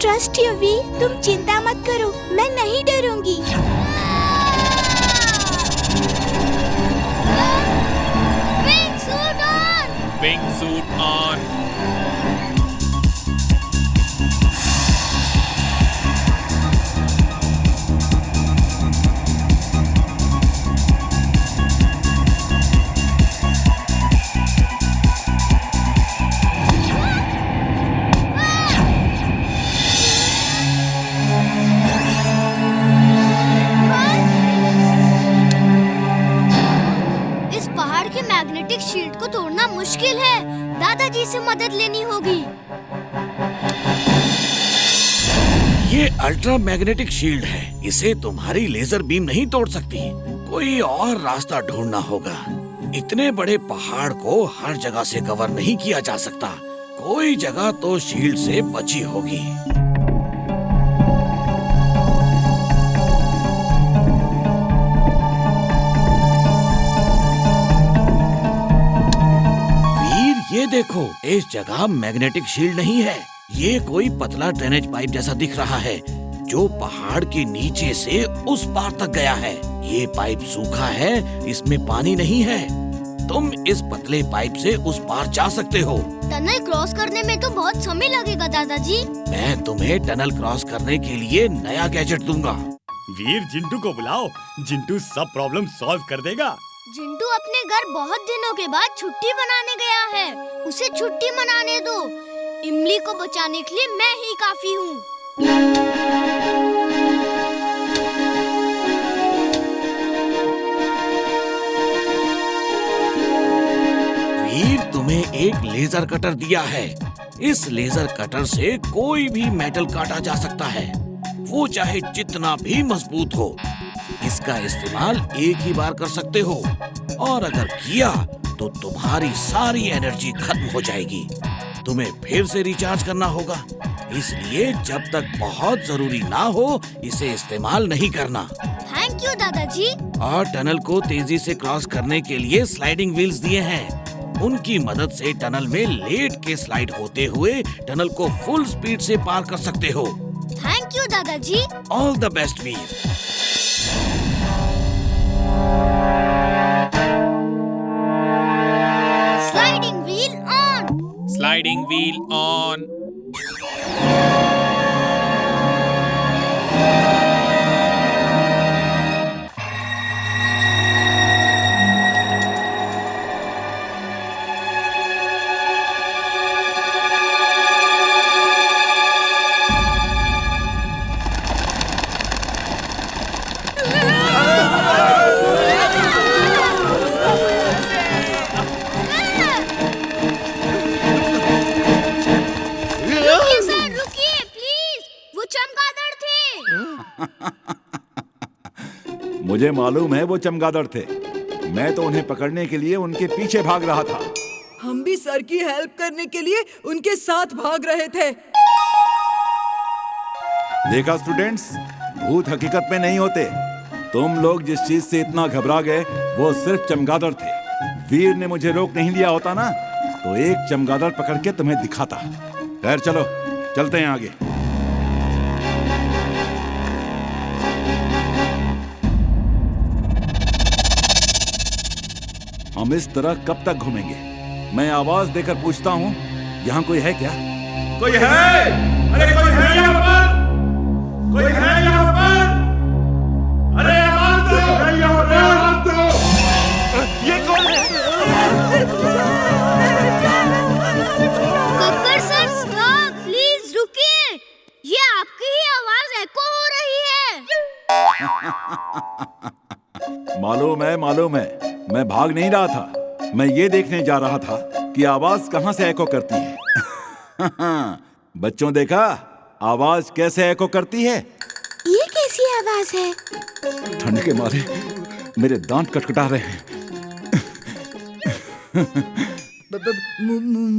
Trust you we, तुम चिंता मत करो, मैं नहीं डरूंगी। Wing suit on! Wing suit on! Magnetic shield को तोड़ना मुश्किल है। दादाजी से मदद लेनी होगी। ये अल्ट्रा मैग्नेटिक शील्ड है, इसे तुम्हारी लेजर बीम नहीं तोड़ सकती। कोई और रास्ता ढूंढना होगा। इतने बड़े पहाड़ को हर जगह से कवर नहीं किया जा सकता। कोई जगह तो शील्ड से बची होगी। ये देखो, इस जगह मैग्नेटिक शील्ड नहीं है। ये कोई पतला ड्रेनेज पाइप जैसा दिख रहा है जो पहाड़ के नीचे से उस पार तक गया है। ये पाइप सूखा है, इसमें पानी नहीं है। तुम इस पतले पाइप से उस पार जा सकते हो। टनल क्रॉस करने में तो बहुत समय लगेगा दादाजी। मैं तुम्हें टनल क्रॉस करने के लिए नया गैजेट दूंगा। वीर, जिंटू को बुलाओ, जिंटू सब प्रॉब्लम सॉल्व कर देगा। जिंटू अपने घर बहुत दिनों के बाद छुट्टी मनाने गया है, उसे छुट्टी मनाने दो। इमली को बचाने के लिए मैं ही काफी हूँ। वीर, तुम्हें एक लेजर कटर दिया है। इस लेजर कटर से कोई भी मेटल काटा जा सकता है, वो चाहे जितना भी मजबूत हो। इसका इस्तेमाल एक ही बार कर सकते हो और अगर किया तो तुम्हारी सारी एनर्जी खत्म हो जाएगी। तुम्हें फिर से रिचार्ज करना होगा, इसलिए जब तक बहुत जरूरी ना हो इसे इस्तेमाल नहीं करना। थैंक यू दादाजी। और टनल को तेजी से क्रॉस करने के लिए स्लाइडिंग व्हील्स दिए हैं। उनकी मदद से टनल में लेट के स्लाइड होते हुए टनल को फुल स्पीड से पार कर सकते हो। थैंक यू दादाजी। All the best Veer. Sliding wheel on! Sliding wheel on! मुझे मालूम है वो चमगादड़ थे। मैं तो उन्हें पकड़ने के लिए उनके पीछे भाग रहा था। हम भी सर की हेल्प करने के लिए उनके साथ भाग रहे थे। देखा स्टूडेंट्स, भूत हकीकत में नहीं होते। तुम लोग जिस चीज से इतना घबरा गए वो सिर्फ चमगादड़ थे। वीर ने मुझे रोक नहीं लिया होता ना तो एक चमगादड़ पकड़ के तुम्हें दिखाता। खैर चलो, चलते हैं आगे। हम इस तरह कब तक घूमेंगे? मैं आवाज देकर पूछता हूँ, यहाँ कोई है क्या? कोई है? अरे कोई है यहाँ पर? कोई है यहाँ पर? अरे आवाज दो! आवाज दो! ये कौन है? Gabbar sir, stop! प्लीज रुकिए। ये आपकी ही आवाज एको हो रही है। मालूम है। मैं भाग नहीं रहा था। मैं ये देखने जा रहा था कि आवाज कहाँ से एको करती है। बच्चों, देखा आवाज कैसे एको करती है? ये कैसी आवाज है? ठंड के मारे मेरे दांत कटकटा रहे हैं।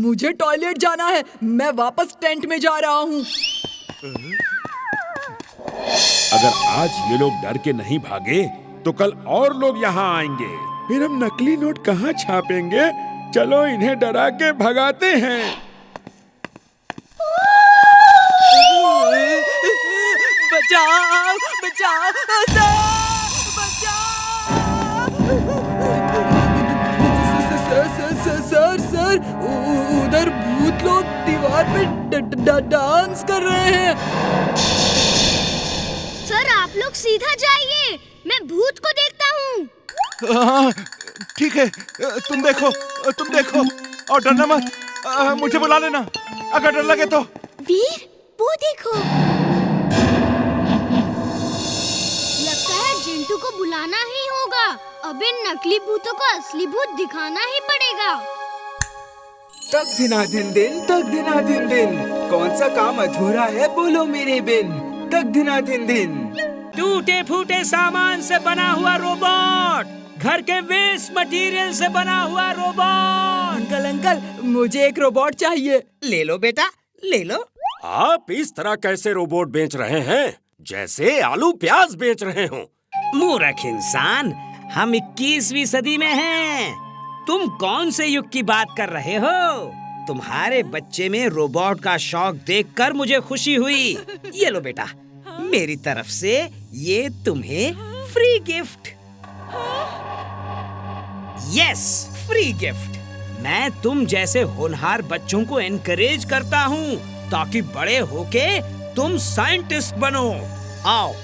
मुझे टॉयलेट जाना है। मैं वापस टेंट में जा रहा हूँ। अगर आज ये लोग डर के नहीं भागे तो कल और लोग यहाँ आएंगे। फिर हम नकली नोट कहाँ छापेंगे? चलो इन्हें डरा के भगाते हैं। डांस कर रहे हैं। सर आप लोग सीधा जाइए, मैं भूत को देखता हूँ। हाँ, ठीक है, तुम देखो और डरना मत। मुझे बुला लेना अगर डर लगे तो। वीर, वो देखो। लगता है जिंटू को बुलाना ही होगा। अब इन नकली भूतों को असली भूत दिखाना ही पड़ेगा। तक दिना दिन दिन, तक दिना दिन दिन, कौन सा काम अधूरा है बोलो मेरे बिन। तक दिना दिन दिन। टूटे फूटे सामान से बना हुआ रोबोट, घर के वेस्ट मटेरियल से बना हुआ रोबोट। अंकल, मुझे एक रोबोट चाहिए। ले लो बेटा, ले लो। आप इस तरह कैसे रोबोट बेच रहे हैं, जैसे आलू प्याज बेच रहे हो? मूर्ख इंसान, हम 21वीं सदी में हैं। तुम कौन से युग की बात कर रहे हो? तुम्हारे बच्चे में रोबोट का शौक देखकर मुझे खुशी हुई। ये लो बेटा, मेरी तरफ से ये तुम्हें free gift. Yes, free gift. मैं तुम जैसे होनहार बच्चों को एनकरेज करता हूँ ताकि बड़े होके तुम साइंटिस्ट बनो। आओ,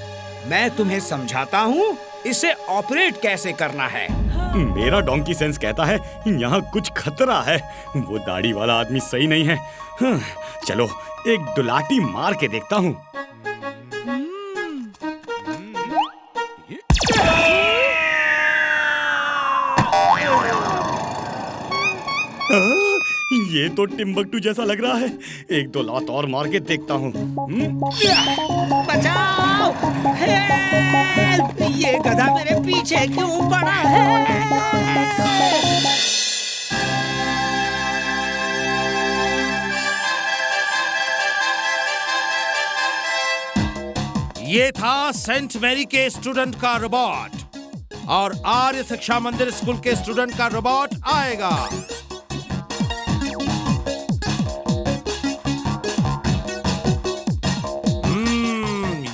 मैं तुम्हें समझाता हूँ इसे ऑपरेट कैसे करना है। मेरा डोंकी सेंस कहता है यहाँ कुछ खतरा है। वो दाढ़ी वाला आदमी सही नहीं है। चलो एक डुलाटी मार के देखता हूँ। ये तो टिम्बकटू जैसा लग रहा है। एक दो लात और मार के देखता हूँ। बचाओ! हेल्प! ये गधा मेरे पीछे क्यों पड़ा है? ये था सेंट मैरी के स्टूडेंट का रोबोट और आर्य शिक्षा मंदिर स्कूल के स्टूडेंट का रोबोट आएगा।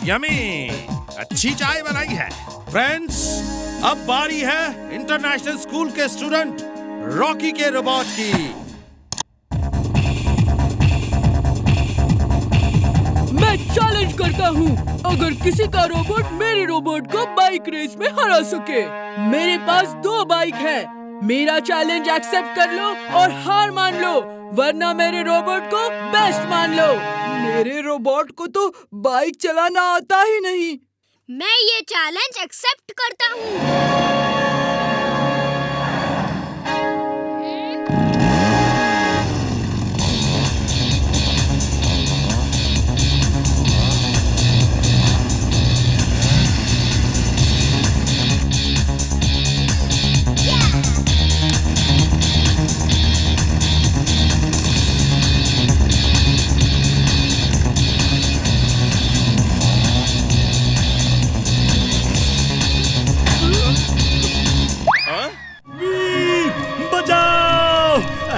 यमी, अच्छी चाय बनाई है। फ्रेंड्स, अब बारी है इंटरनेशनल स्कूल के स्टूडेंट रॉकी के रोबोट की। मैं चैलेंज करता हूँ, अगर किसी का रोबोट मेरे रोबोट को बाइक रेस में हरा सके। मेरे पास 2 बाइक है। मेरा चैलेंज एक्सेप्ट कर लो और हार मान लो, वरना मेरे रोबोट को बेस्ट मान लो। मेरे रोबोट को तो बाइक चलाना आता ही नहीं। मैं ये चैलेंज एक्सेप्ट करता हूँ।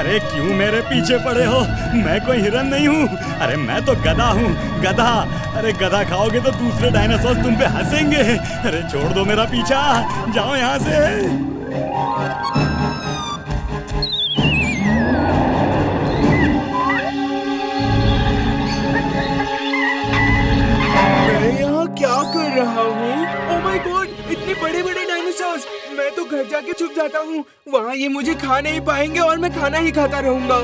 अरे क्यों मेरे पीछे पड़े हो? मैं कोई हिरन नहीं हूँ। अरे मैं तो गधा हूँ, गधा। अरे गधा खाओगे तो दूसरे डायनासोर तुम पे हंसेंगे। अरे छोड़ दो मेरा पीछा, जाओ यहाँ से। मैं यहाँ क्या कर रहा हूँ? ओह माय गॉड, इतने बड़े बड़े डायनासोर्स। मैं तो घर जाके छुप जाता हूँ, वहाँ ये मुझे खा नहीं पाएंगे और मैं खाना ही खाता रहूंगा।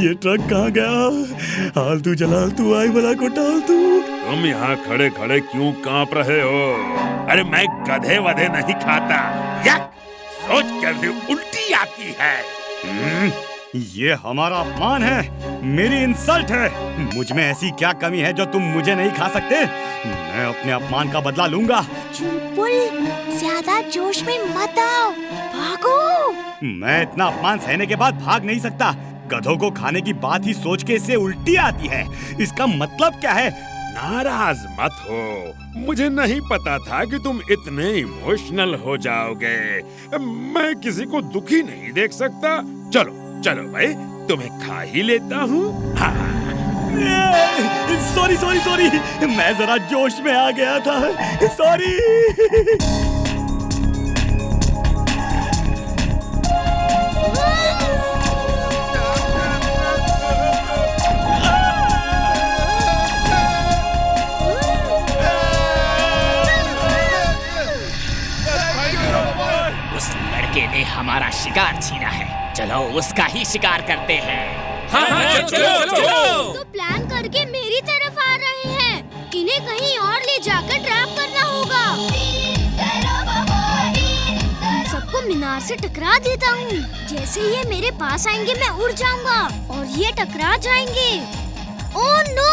ये ट्रक कहाँ गया? हालतू जलालतू आई बला को टालतू। तुम यहाँ खड़े खड़े क्यों कांप रहे हो? अरे मैं गधे वधे नहीं खाता। यक! सोच कर भी उल्टी आती है। ये हमारा अपमान है, मेरी इंसल्ट है। मुझ में ऐसी क्या कमी है जो तुम मुझे नहीं खा सकते? मैं अपने अपमान का बदला लूंगा। चुलबुल, ज्यादा जोश में मत आओ, भागो। मैं इतना अपमान सहने के बाद भाग नहीं सकता। गधों को खाने की बात ही सोच के इससे उल्टी आती है। इसका मतलब क्या है? नाराज मत हो, मुझे नहीं पता था कि तुम इतने इमोशनल हो जाओगे। मैं किसी को दुखी नहीं देख सकता। चलो चलो भाई, तुम्हें खा ही लेता हूँ। हाँ। सॉरी सॉरी सॉरी, मैं जरा जोश में आ गया था। सॉरी। उस लड़के ने हमारा शिकार छीना है, चलो उसका ही शिकार करते हैं। हाँ, चलो। तो प्लान करके मेरी तरफ आ रहे हैं। इन्हें कहीं और ले जाकर ट्रैप करना होगा। सबको मीनार से टकरा देता हूँ। जैसे ये मेरे पास आएंगे मैं उड़ जाऊंगा और ये टकरा जाएंगे। Oh no!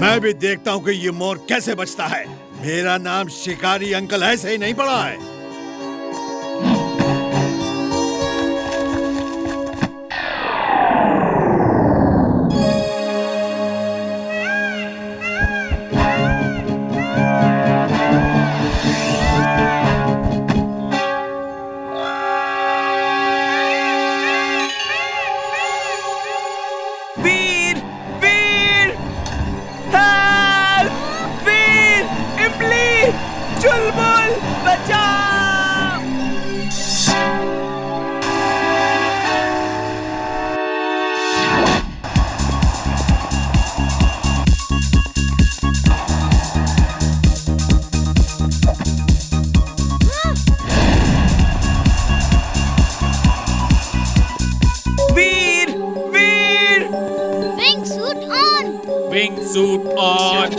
मैं भी देखता हूँ कि ये मोर कैसे बचता है। मेरा नाम शिकारी अंकल ऐसे ही नहीं पड़ा है। चुलबुल बचाओ! Veer! Veer! Wing suit on! Wing suit on!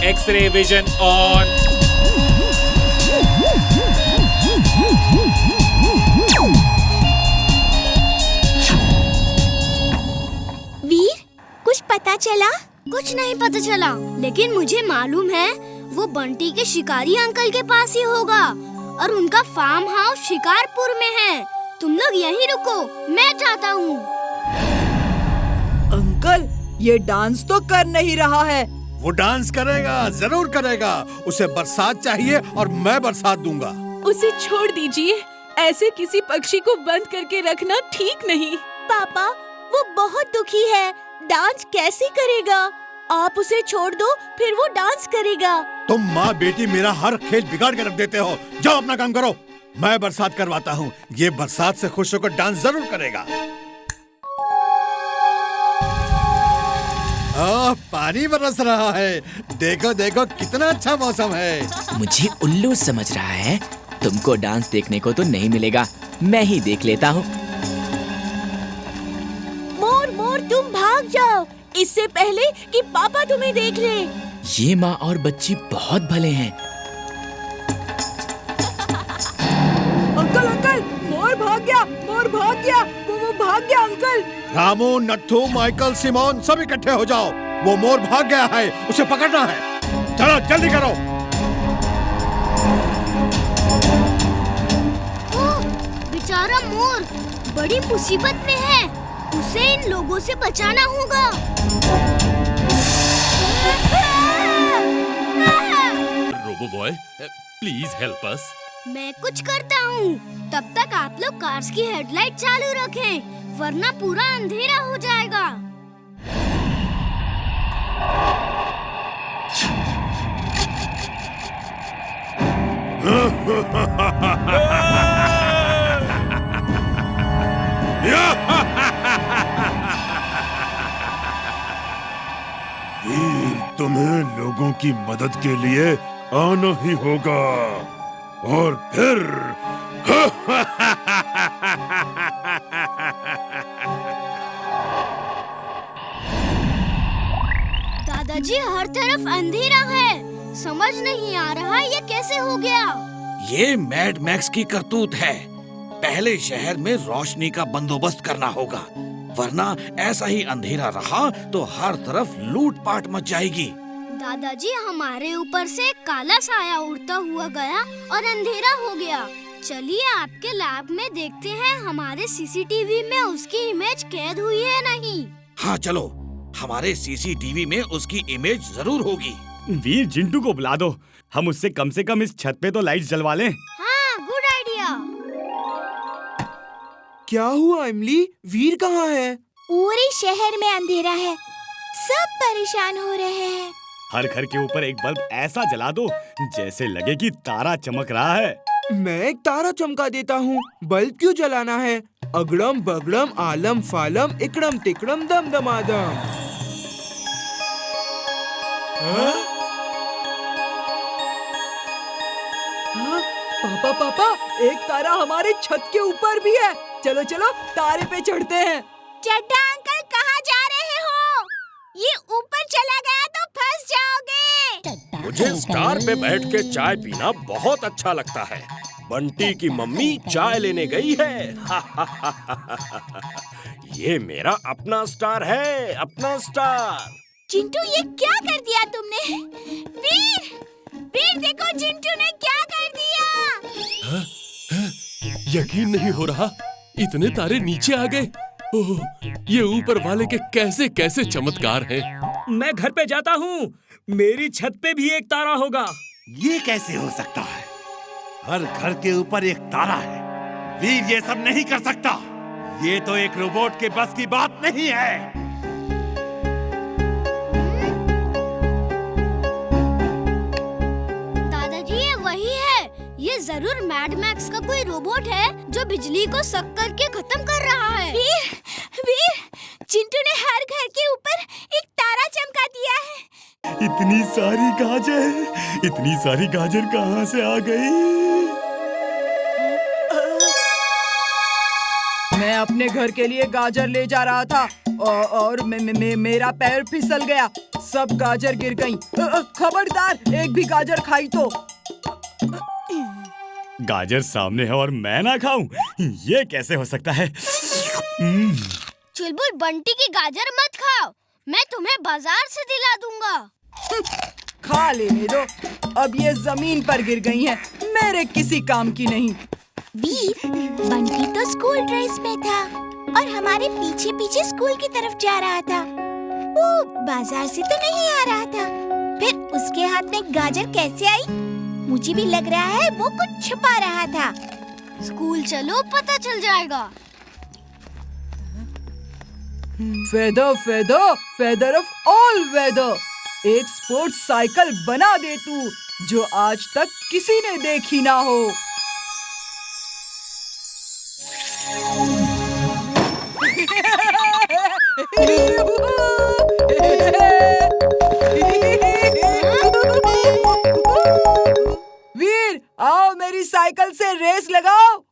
X-ray vision on. Veer, कुछ पता चला? कुछ नहीं पता चला, लेकिन मुझे मालूम है वो बंटी के शिकारी अंकल के पास ही होगा और उनका फार्म हाउस शिकारपुर में है। तुम लोग यहीं रुको, मैं जाता हूँ। अंकल, ये डांस तो कर नहीं रहा है। वो डांस करेगा, जरूर करेगा। उसे बरसात चाहिए और मैं बरसात दूंगा। उसे छोड़ दीजिए, ऐसे किसी पक्षी को बंद करके रखना ठीक नहीं। पापा, वो बहुत दुखी है, डांस कैसे करेगा? आप उसे छोड़ दो, फिर वो डांस करेगा। तुम माँ बेटी मेरा हर खेल बिगाड़ के रख देते हो। जाओ अपना काम करो, मैं बरसात करवाता हूँ। ये बरसात से खुश होकर डांस जरूर करेगा। पानी बरस रहा है। देखो देखो कितना अच्छा मौसम है। मुझे उल्लू समझ रहा है। तुमको डांस देखने को तो नहीं मिलेगा, मैं ही देख लेता हूँ। मोर मोर, तुम भाग जाओ, इससे पहले कि पापा तुम्हें देख ले। ये माँ और बच्ची बहुत भले हैं। अंकल अंकल, मोर भाग गया, मोर भाग गया, वो भाग गया अंकल। रामू, नट्ठू, माइकल, सिमोन सब इकट्ठे हो जाओ। वो मोर भाग गया है, उसे पकड़ना है। चलो जल्दी करो। ओह, बेचारा मोर बड़ी मुसीबत में है। उसे इन लोगों से बचाना होगा। Robo boy, please help us. मैं कुछ करता हूँ। तब तक आप लोग कार्स की हेडलाइट चालू रखें, वरना पूरा अंधेरा हो जाएगा। वीर, तुम्हें लोगों की मदद के लिए आना ही होगा और फिर दादाजी हर तरफ अंधेरा है, समझ नहीं आ रहा ये कैसे हो गया। ये मैड मैक्स की करतूत है। पहले शहर में रोशनी का बंदोबस्त करना होगा, वरना ऐसा ही अंधेरा रहा तो हर तरफ लूटपाट मच जाएगी। दादाजी हमारे ऊपर से काला साया उड़ता हुआ गया और अंधेरा हो गया। चलिए आपके लैब में देखते हैं हमारे सीसीटीवी में उसकी इमेज कैद हुई है नहीं। हाँ चलो, हमारे सीसीटीवी में उसकी इमेज जरूर होगी। वीर चिंटू को बुला दो, हम उससे कम से कम इस छत पे तो लाइट जलवा लें। हाँ गुड आइडिया। क्या हुआ इमली, वीर कहाँ है? पूरे शहर में अंधेरा है, सब परेशान हो रहे हैं। हर घर के ऊपर एक बल्ब ऐसा जला दो जैसे लगे कि तारा चमक रहा है। मैं एक तारा चमका देता हूँ, बल्ब क्यों जलाना है? अगड़म बगड़म आलम फालम इकड़म तिकड़म दम दमादम। पापा पापा, एक तारा हमारे छत के ऊपर भी है। चलो चलो तारे पे चढ़ते हैं। चड्ढा अंकल कहाँ जा रहे हो? ये ऊपर चला गया तो फंस जाओगे। मुझे स्टार पे बैठ के चाय पीना बहुत अच्छा लगता है। बंटी की मम्मी चाय लेने गई है। ये मेरा अपना स्टार है, अपना स्टार। चिंटू ये क्या कर दिया तुमने? वीर, वीर देखो चिंटू ने क्या कर दिया। यकीन नहीं हो रहा, इतने तारे नीचे आ गए। ओह, ये ऊपर वाले के कैसे कैसे चमत्कार हैं। मैं घर पे जाता हूँ, मेरी छत पे भी एक तारा होगा। ये कैसे हो सकता है? हर घर के ऊपर एक तारा है। वीर ये सब नहीं कर सकता। ये तो एक रोबोट के बस की बात नहीं है। दादाजी ये वही है, ये जरूर मैड मैक्स का कोई रोबोट है जो बिजली को सक करके खत्म कर रहा है। वीर, वीर, चिंटू ने हर घर के ऊपर एक तारा चमका दिया है। इतनी सारी गाजर कहाँ से आ गई? मैं अपने घर के लिए गाजर ले जा रहा था और मेरा पैर फिसल गया, सब गाजर गिर गईं। खबरदार, एक भी गाजर खाई तो। गाजर सामने है और मैं ना खाऊं? ये कैसे हो सकता है? चुलबुल बंटी की गाजर मत खाओ, मैं तुम्हें बाजार से दिला दूंगा। खा लेने दो, अब ये जमीन पर गिर गई हैं, मेरे किसी काम की नहीं। वीर, बंटी तो स्कूल ड्रेस में था और हमारे पीछे पीछे स्कूल की तरफ जा रहा था। वो बाजार से तो नहीं आ रहा था, फिर उसके हाथ में गाजर कैसे आई? मुझे भी लग रहा है वो कुछ छुपा रहा था। स्कूल चलो, पता चल जाएगा। Feather feather feather of all weather, एक स्पोर्ट्स साइकिल बना दे तू जो आज तक किसी ने देखी ना हो। वीर, आओ मेरी साइकिल से रेस लगाओ।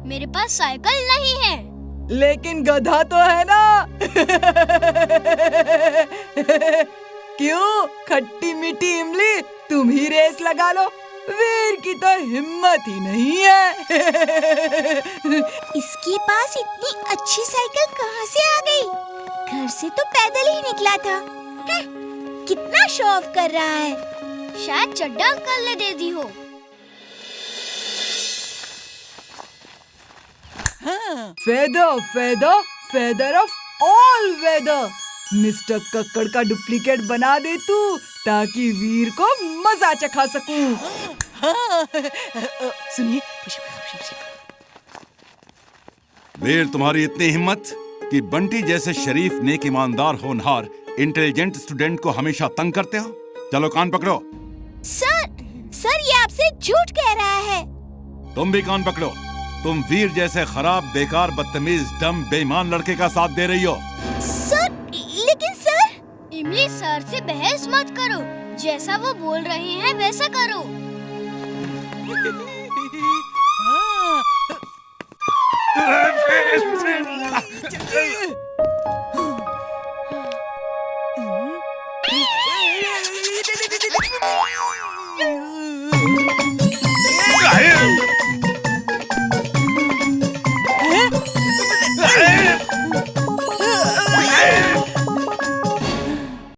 मेरे पास साइकिल नहीं है। लेकिन गधा तो है ना। क्यों खट्टी मीठी इमली, तुम ही रेस लगा लो। वीर की तो हिम्मत ही नहीं है। इसके पास इतनी अच्छी साइकिल कहाँ से आ गई? घर से तो पैदल ही निकला था। कितना शो ऑफ कर रहा है। शायद चड्डा अंकल ने दे दी हो। Feather feather feather of all weather, mister Kakkar का डुप्लीकेट बना दे तू ताकि वीर को मजा चखा सकूं। सुनिए, वीर, तुम्हारी इतनी हिम्मत कि बंटी जैसे शरीफ नेक ईमानदार होनहार इंटेलिजेंट स्टूडेंट को हमेशा तंग करते हो। चलो कान पकड़ो। सर ये आपसे झूठ कह रहा है। तुम भी कान पकड़ो। तुम वीर जैसे खराब, बेकार, बदतमीज, डम, बेईमान लड़के का साथ दे रही हो। सर, लेकिन सर। इमली, सर से बहस मत करो, जैसा वो बोल रहे हैं वैसा करो।